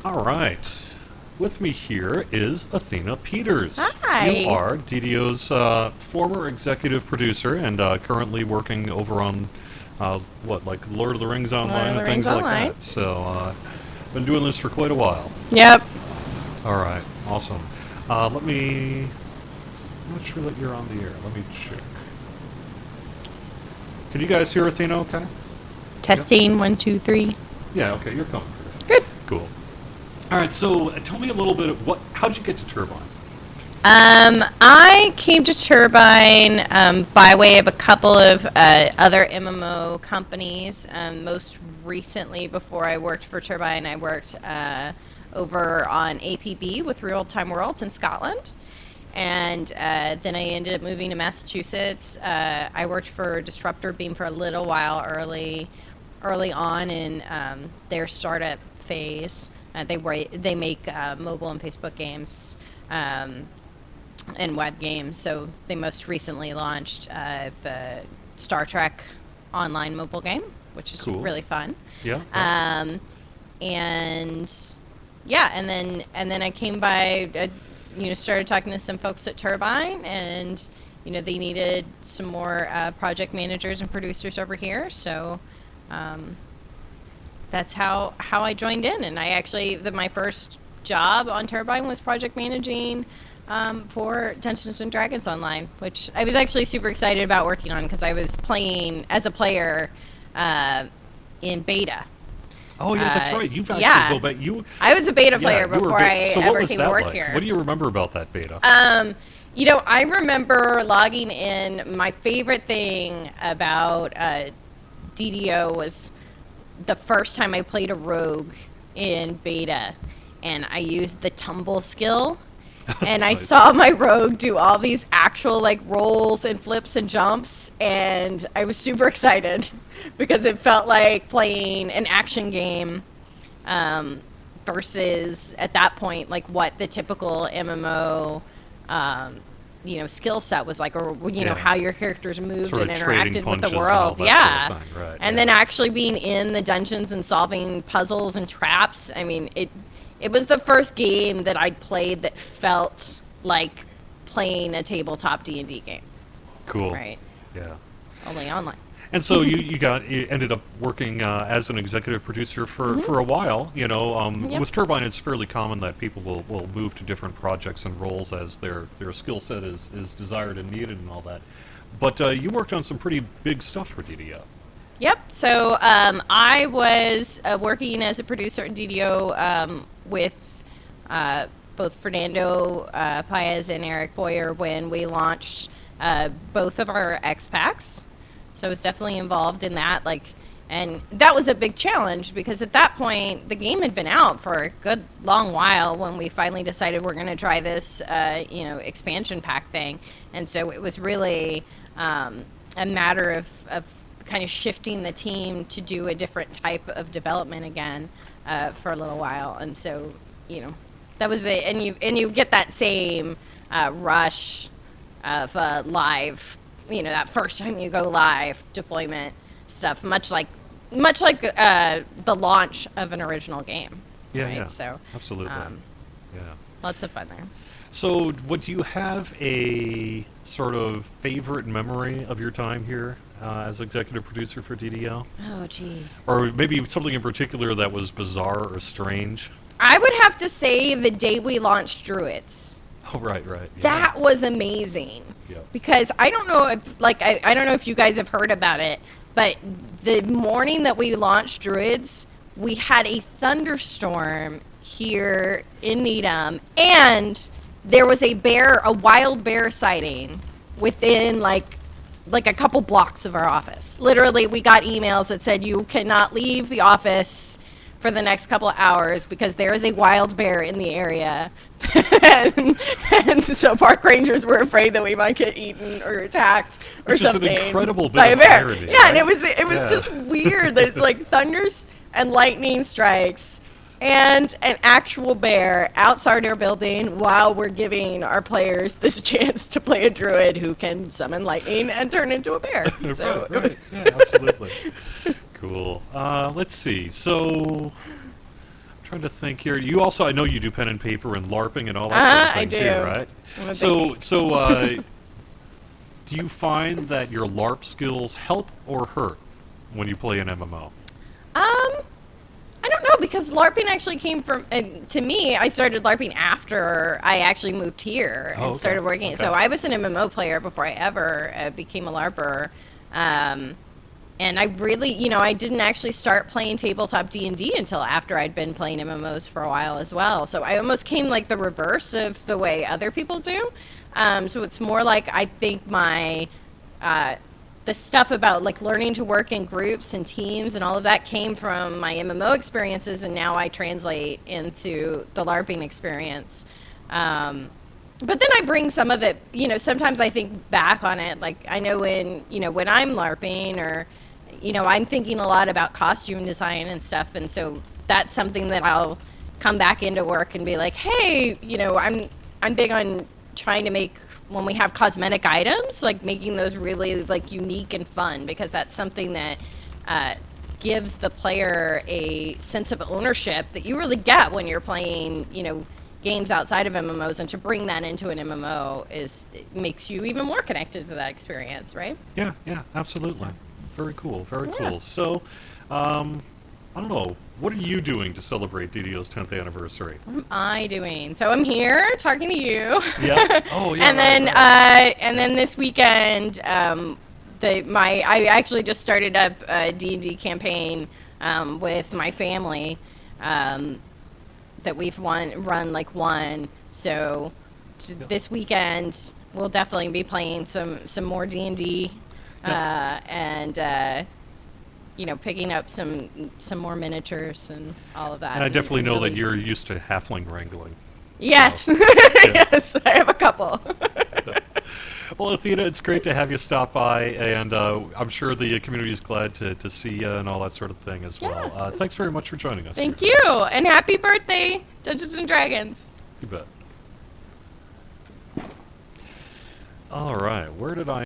All right. With me here is Athena Peters. Hi. You are DDO's former executive producer and currently working over on, like Lord of the Rings Online and things like that. So, been doing this for quite a while. Yep. All right. Awesome. I'm not sure that you're on the air. Let me check. Can you guys hear Athena okay? Testing, yeah. 1, 2, 3. Yeah, okay, you're coming through. Good. Cool. All right, so tell me a little bit of how did you get to Turbine? I came to Turbine by way of a couple of other MMO companies. Most recently, before I worked for Turbine, I worked over on APB with Real Time Worlds in Scotland. And then I ended up moving to Massachusetts. I worked for Disruptor Beam for a little while early on in their startup phase. They make mobile and Facebook games and web games. So they most recently launched the Star Trek online mobile game, which is cool. Really fun. Yeah. And then I came by. Started talking to some folks at Turbine, and they needed some more project managers and producers over here. So that's how I joined in. And I actually my first job on Turbine was project managing for Dungeons and Dragons Online, which I was actually super excited about working on because I was playing as a player in beta. Oh yeah, that's right. You've actually go back. I was a beta player before I ever came to work here. What do you remember about that beta? I remember logging in. My favorite thing about DDO was the first time I played a rogue in beta, and I used the tumble skill. And I saw my rogue do all these actual rolls and flips and jumps, and I was super excited because it felt like playing an action game versus at that point what the typical MMO skill set was like, or how your characters moved sort and interacted with the world. Yeah. Sort of thing. Right, and then actually being in the dungeons and solving puzzles and traps. I mean, It was the first game that I'd played that felt like playing a tabletop D&D game. Cool. Right. Yeah. Only online. And so you ended up working as an executive producer for a while. Yep. With Turbine, it's fairly common that people will move to different projects and roles as their skill set is desired and needed and all that. But you worked on some pretty big stuff for DDO. Yep. So I was working as a producer at DDO with both Fernando Paez and Eric Boyer when we launched both of our X packs. So I was definitely involved in that. And that was a big challenge because at that point the game had been out for a good long while when we finally decided we're going to try this expansion pack thing. And so it was really a matter of kind of shifting the team to do a different type of development again for a little while. And so that was it. And you get that same rush of live, that first time you go live deployment stuff, much like the launch of an original game. Yeah, right? yeah. So absolutely. Yeah. Lots of fun there. So, do you have a sort of favorite memory of your time here as executive producer for DDO? Oh, gee. Or maybe something in particular that was bizarre or strange? I would have to say the day we launched Druids. Oh, right. Yeah. That was amazing. Yeah. Because I don't know if I don't know if you guys have heard about it, but the morning that we launched Druids, we had a thunderstorm here in Needham, and there was a wild bear sighting within like a couple blocks of our office. Literally, we got emails that said you cannot leave the office for the next couple of hours because there is a wild bear in the area. and so park rangers were afraid that we might get eaten or attacked or something. Which is an incredible bit by a of bear. irony, Yeah, right? and it was just weird that it's like thunders and lightning strikes and an actual bear outside our building while we're giving our players this chance to play a druid who can summon lightning and turn into a bear. So right. Yeah, absolutely. Cool. Let's see. So, Trying to think here. You also, I know you do pen and paper and LARPing and all that sort of thing I do. too, right? I'm a So, do you find that your LARP skills help or hurt when you play an MMO? I don't know, because LARPing actually came from, to me, I started LARPing after I actually moved here and started working. Okay. So I was an MMO player before I ever became a LARPer. And I really, I didn't actually start playing tabletop D&D until after I'd been playing MMOs for a while as well. So I almost came like the reverse of the way other people do. So it's more like, I think my... the stuff about like learning to work in groups and teams and all of that came from my MMO experiences, and now I translate into the LARPing experience. But then I bring some of it, sometimes I think back on it, like I know when I'm LARPing, or, I'm thinking a lot about costume design and stuff, and so that's something that I'll come back into work and be like, hey, I'm big on trying to make, when we have cosmetic items, like making those really like unique and fun, because that's something that gives the player a sense of ownership that you really get when you're playing, games outside of MMOs, and to bring that into an MMO it makes you even more connected to that experience, right? Yeah, absolutely. So. Very cool, very cool. So, I don't know, what are you doing to celebrate DDO's 10th anniversary? What am I doing? So I'm here talking to you. Yeah. Oh, yeah. And then this weekend, I actually just started up a D&D campaign with my family that we've run like one. So this weekend we'll definitely be playing some more D&D and picking up some more miniatures and all of that. And I definitely know really... that you're used to halfling wrangling. Yes. So, yes, I have a couple. Well, Athena, it's great to have you stop by, and I'm sure the community is glad to see you and all that sort of thing as well. Thanks very much for joining us. Thank you, and happy birthday, Dungeons & Dragons. You bet. All right, where did I...